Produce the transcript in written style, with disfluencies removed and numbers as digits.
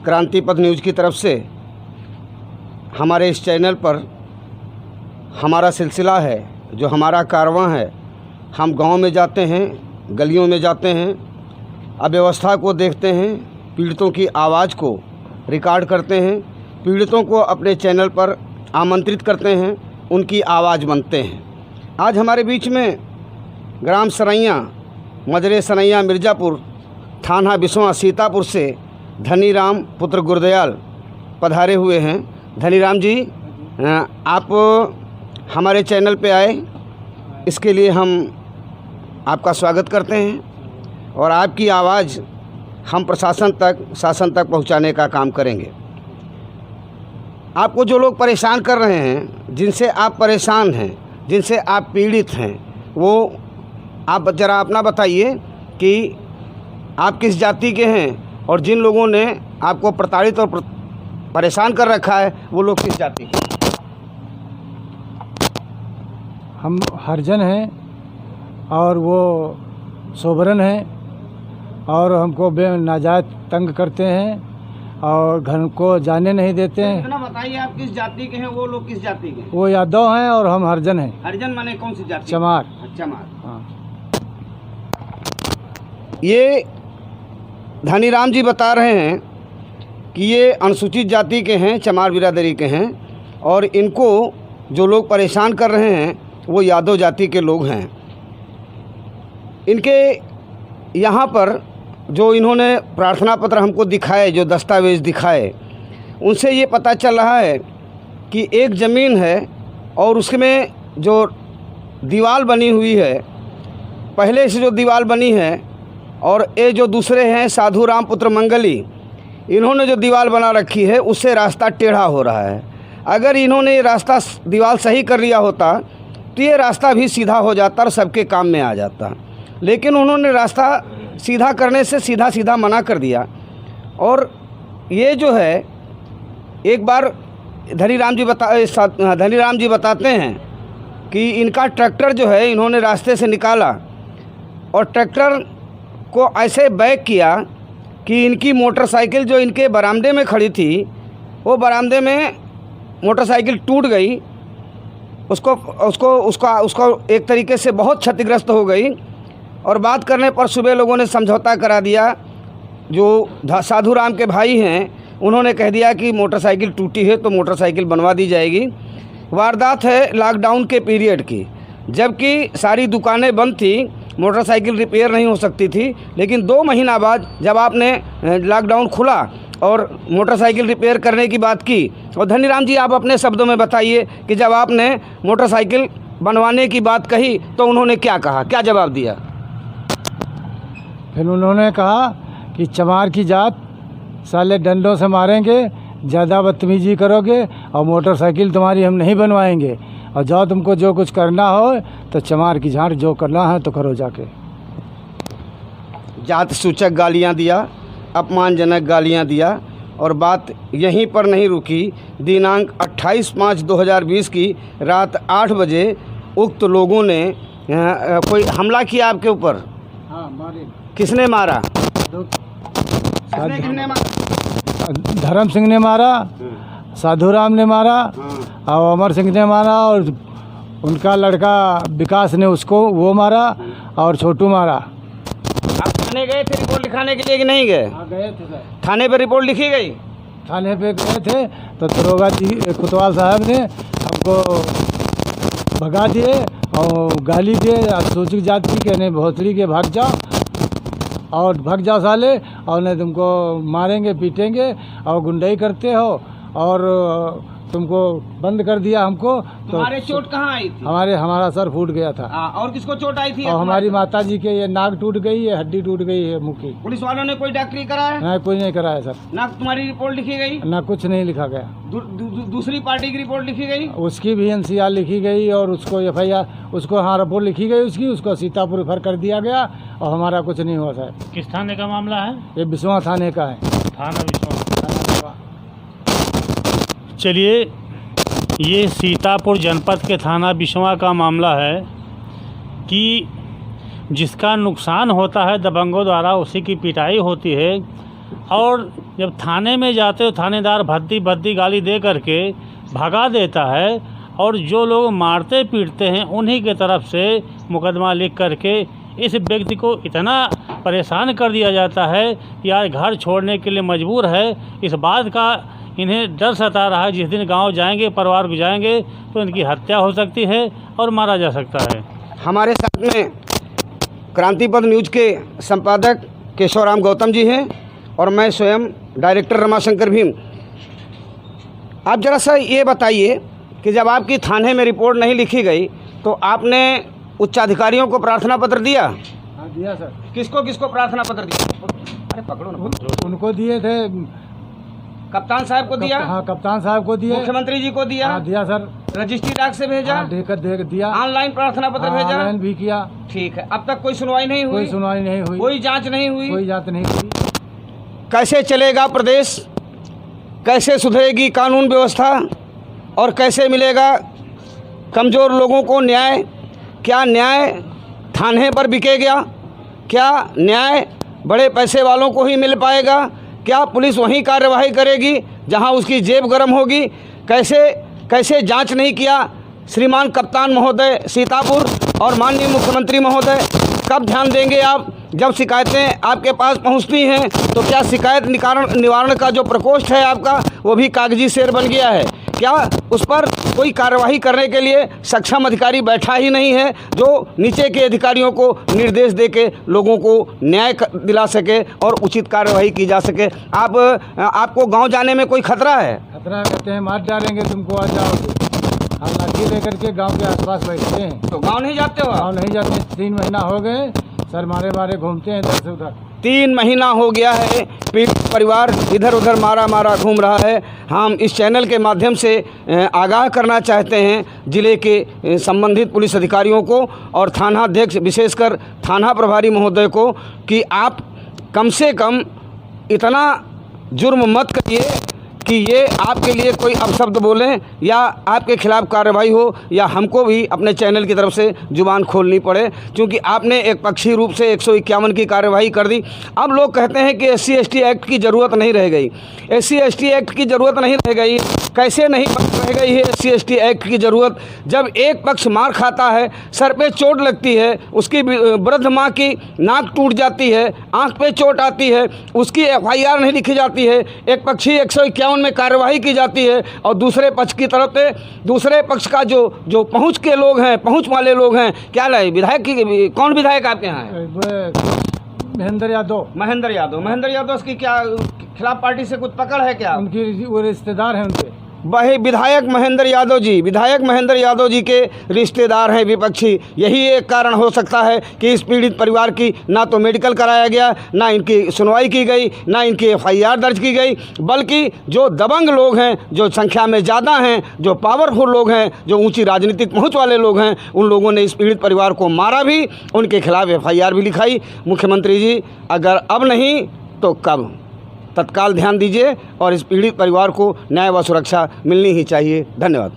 क्रांति पथ न्यूज़ की तरफ से हमारे इस चैनल पर हमारा सिलसिला है, जो हमारा कारवां है। हम गांव में जाते हैं, गलियों में जाते हैं, अव्यवस्था को देखते हैं, पीड़ितों की आवाज़ को रिकॉर्ड करते हैं, पीड़ितों को अपने चैनल पर आमंत्रित करते हैं, उनकी आवाज़ बनते हैं। आज हमारे बीच में ग्राम सरैया, मजरे सरैया, मिर्ज़ापुर, थाना बिसवा, सीतापुर से धनीराम पुत्र गुरदयाल पधारे हुए हैं। धनीराम जी, आप हमारे चैनल पे आए, इसके लिए हम आपका स्वागत करते हैं और आपकी आवाज़ हम शासन तक पहुंचाने का काम करेंगे। आपको जो लोग परेशान कर रहे हैं, जिनसे आप परेशान हैं, जिनसे आप पीड़ित हैं, वो आप ज़रा अपना बताइए कि आप किस जाति के हैं और जिन लोगों ने आपको प्रताड़ित और परेशान कर रखा है वो लोग किस जाति के? हम हरिजन हैं और वो सोबरन हैं और हमको नाजायज़ तंग करते हैं और घर को जाने नहीं देते हैं। इतना बताइए, आप किस जाति के हैं, वो लोग किस जाति के हैं? वो यादव हैं और हम हरिजन हैं। हरिजन माने कौन सी जाति? चमार। चमार। हाँ। ये धनीराम जी बता रहे हैं कि ये अनुसूचित जाति के हैं, चमार बिरादरी के हैं और इनको जो लोग परेशान कर रहे हैं वो यादव जाति के लोग हैं। इनके यहाँ पर जो इन्होंने प्रार्थना पत्र हमको दिखाए, जो दस्तावेज़ दिखाए, उनसे ये पता चल रहा है कि एक ज़मीन है और उसमें जो दीवार बनी हुई है, पहले से जो दीवार बनी है, और ये जो दूसरे हैं साधु राम पुत्र मंगली, इन्होंने जो दीवार बना रखी है उससे रास्ता टेढ़ा हो रहा है। अगर इन्होंने ये रास्ता दीवार सही कर लिया होता तो ये रास्ता भी सीधा हो जाता और सबके काम में आ जाता, लेकिन उन्होंने रास्ता सीधा करने से सीधा मना कर दिया। और ये जो है, एक बार धनीराम जी बताते हैं कि इनका ट्रैक्टर जो है इन्होंने रास्ते से निकाला और ट्रैक्टर को ऐसे बैक किया कि इनकी मोटरसाइकिल जो इनके बरामदे में खड़ी थी, वो बरामदे में मोटरसाइकिल टूट गई। उसको एक तरीके से बहुत क्षतिग्रस्त हो गई और बात करने पर सुबह लोगों ने समझौता करा दिया। जो साधु राम के भाई हैं उन्होंने कह दिया कि मोटरसाइकिल टूटी है तो मोटरसाइकिल बनवा दी जाएगी। वारदात है लॉकडाउन के पीरियड की, जबकि सारी दुकानें बंद थी, मोटरसाइकिल रिपेयर नहीं हो सकती थी। लेकिन 2 महीना बाद जब आपने लॉकडाउन खुला और मोटरसाइकिल रिपेयर करने की बात की, और धनीराम जी आप अपने शब्दों में बताइए कि जब आपने मोटरसाइकिल बनवाने की बात कही तो उन्होंने क्या कहा, क्या जवाब दिया? फिर उन्होंने कहा कि चमार की जात साले डंडों से मारेंगे, ज़्यादा बदतमीजी करोगे और मोटरसाइकिल तुम्हारी हम नहीं बनवाएंगे, और जाओ तुमको जो कुछ करना हो तो चमार की झाड़ जो करना है तो करो जाके। जात सूचक गालियां दिया, अपमानजनक गालियां दिया और बात यहीं पर नहीं रुकी। दिनांक 28/5/2020 की रात 8 बजे उक्त लोगों ने कोई हमला किया आपके ऊपर। हाँ, मारे। किसने मारा? किसने मारा? धर्म सिंह ने मारा, साधु राम ने मारा और अमर सिंह ने मारा और उनका लड़का विकास ने वो मारा और छोटू मारा। आप थाने गए थे रिपोर्ट लिखाने के लिए कि नहीं गए? हाँ, गए थे सर। थाने पे रिपोर्ट लिखी गई? थाने पे गए थे तो दरोगा जी कोतवाल साहब ने हमको भगा दिए और गाली दिए, अनुसूचित जाति के नहीं भोसड़ी के, भाग जाओ साले, और नहीं तुमको मारेंगे पीटेंगे और गुंडाई करते हो, और तुमको बंद कर दिया हमको। तुम्हारे चोट कहाँ आई थी? हमारा सर फूट गया था। और किसको चोट आई थी? और हमारी माता जी के ये नाक टूट गई है, हड्डी टूट गई है मुँह की। पुलिस वालों ने कोई डॉक्टरी कराया? नहीं, कोई नहीं कराया सर। ना तुम्हारी रिपोर्ट लिखी गई? ना कुछ नहीं लिखा गया। दूसरी पार्टी की रिपोर्ट लिखी गई? उसकी भी NCR लिखी गई और उसको FIR, उसको हाँ रिपोर्ट लिखी गई उसको सीतापुर रेफर कर दिया गया और हमारा कुछ नहीं हुआ सर। किस थाने का मामला है? ये बिसवा थाने का है। थाना बिसवा। चलिए, ये सीतापुर जनपद के थाना बिसवा का मामला है कि जिसका नुकसान होता है दबंगों द्वारा, उसी की पिटाई होती है और जब थाने में जाते हो थानेदार भद्दी भद्दी गाली दे करके भगा देता है और जो लोग मारते पीटते हैं उन्हीं के तरफ से मुकदमा लिख करके इस व्यक्ति को इतना परेशान कर दिया जाता है कि आज घर छोड़ने के लिए मजबूर है। इस बात का इन्हें डर सता रहा है जिस दिन गांव जाएंगे, परिवार को जाएंगे तो इनकी हत्या हो सकती है और मारा जा सकता है। हमारे साथ में क्रांतिपथ न्यूज़ के संपादक केशवराम गौतम जी हैं और मैं स्वयं डायरेक्टर रमाशंकर भीम। आप जरा सा ये बताइए कि जब आपकी थाने में रिपोर्ट नहीं लिखी गई तो आपने उच्चाधिकारियों को प्रार्थना पत्र दिया? हाँ दिया सर। किसको किसको प्रार्थना पत्र दिया? अरे पकड़ो ना। उनको दिए थे। कप्तान साहब को दिया? हाँ कप्तान साहब को दिया। मुख्यमंत्री जी को दिया? हाँ दिया सर। रजिस्ट्री डाक से भेजा? हाँ, दिया। ऑनलाइन प्रार्थना पत्र भेजा? ऑनलाइन भी किया। ठीक है। अब तक कोई सुनवाई नहीं हुई? कोई सुनवाई नहीं हुई। कोई जांच नहीं हुई? कोई जांच नहीं हुई। कैसे चलेगा प्रदेश? कैसे सुधरेगी कानून व्यवस्था और कैसे मिलेगा कमज़ोर लोगों को न्याय? क्या न्याय थाने पर बिके गया? क्या न्याय बड़े पैसे वालों को ही मिल पाएगा? क्या पुलिस वहीं कार्यवाही करेगी जहां उसकी जेब गर्म होगी? कैसे जांच नहीं किया श्रीमान कप्तान महोदय सीतापुर और माननीय मुख्यमंत्री महोदय? कब ध्यान देंगे आप? जब शिकायतें आपके पास पहुंचती हैं तो क्या शिकायत निवारण का जो प्रकोष्ठ है आपका वो भी कागजी शेर बन गया है? क्या उस पर कोई कार्यवाही करने के लिए सक्षम अधिकारी बैठा ही नहीं है जो नीचे के अधिकारियों को निर्देश दे के लोगों को न्याय दिला सके और उचित कार्यवाही की जा सके? आपको गांव जाने में कोई खतरा है? खतरा कहते हैं मार डालेंगे तुमको, आ जाओगे। हम लाठी लेकर के गांव के आसपास बैठते हैं। तो गांव नहीं जाते हो? गांव नहीं जाते। 3 महीना हो गए सर, मारे घूमते हैं इधर से उधर। 3 महीना हो गया है पीड़ित परिवार इधर उधर मारा घूम रहा है। हम इस चैनल के माध्यम से आगाह करना चाहते हैं जिले के संबंधित पुलिस अधिकारियों को और थानाध्यक्ष विशेषकर थाना प्रभारी महोदय को कि आप कम से कम इतना जुर्म मत करिए कि ये आपके लिए कोई अपशब्द बोलें या आपके खिलाफ़ कार्रवाई हो या हमको भी अपने चैनल की तरफ से जुबान खोलनी पड़े, क्योंकि आपने एक पक्षी रूप से 151 की कार्रवाई कर दी। अब लोग कहते हैं कि SC/ST एक्ट की ज़रूरत नहीं रह गई। SC/ST एक्ट की ज़रूरत नहीं रह गई। कैसे नहीं रह गई है SC/ST एक्ट की ज़रूरत? जब एक पक्ष मार खाता है, सर पे चोट लगती है, उसकी वृद्ध माँ की नाक टूट जाती है, आँख पे चोट आती है, उसकी FIR नहीं लिखी जाती है, एक पक्षी 151 में कार्रवाई की जाती है और दूसरे पक्ष की तरफ से दूसरे पक्ष का जो पहुंच के लोग हैं, पहुंच वाले लोग हैं, क्या लगे विधायक की? कौन विधायक आपके यहाँ है? महेंद्र यादव की क्या खिलाफ पार्टी से कुछ पकड़ है क्या? उनकी वो रिश्तेदार हैं उनके। वही विधायक महेंद्र यादव जी के रिश्तेदार हैं विपक्षी। यही एक कारण हो सकता है कि इस पीड़ित परिवार की ना तो मेडिकल कराया गया, ना इनकी सुनवाई की गई, ना इनकी FIR दर्ज की गई, बल्कि जो दबंग लोग हैं, जो संख्या में ज़्यादा हैं, जो पावरफुल लोग हैं, जो ऊंची राजनीतिक पहुंच वाले लोग हैं, उन लोगों ने इस पीड़ित परिवार को मारा भी, उनके खिलाफ FIR भी लिखाई। मुख्यमंत्री जी अगर अब नहीं तो कब? तत्काल ध्यान दीजिए और इस पीड़ित परिवार को न्याय व सुरक्षा मिलनी ही चाहिए। धन्यवाद।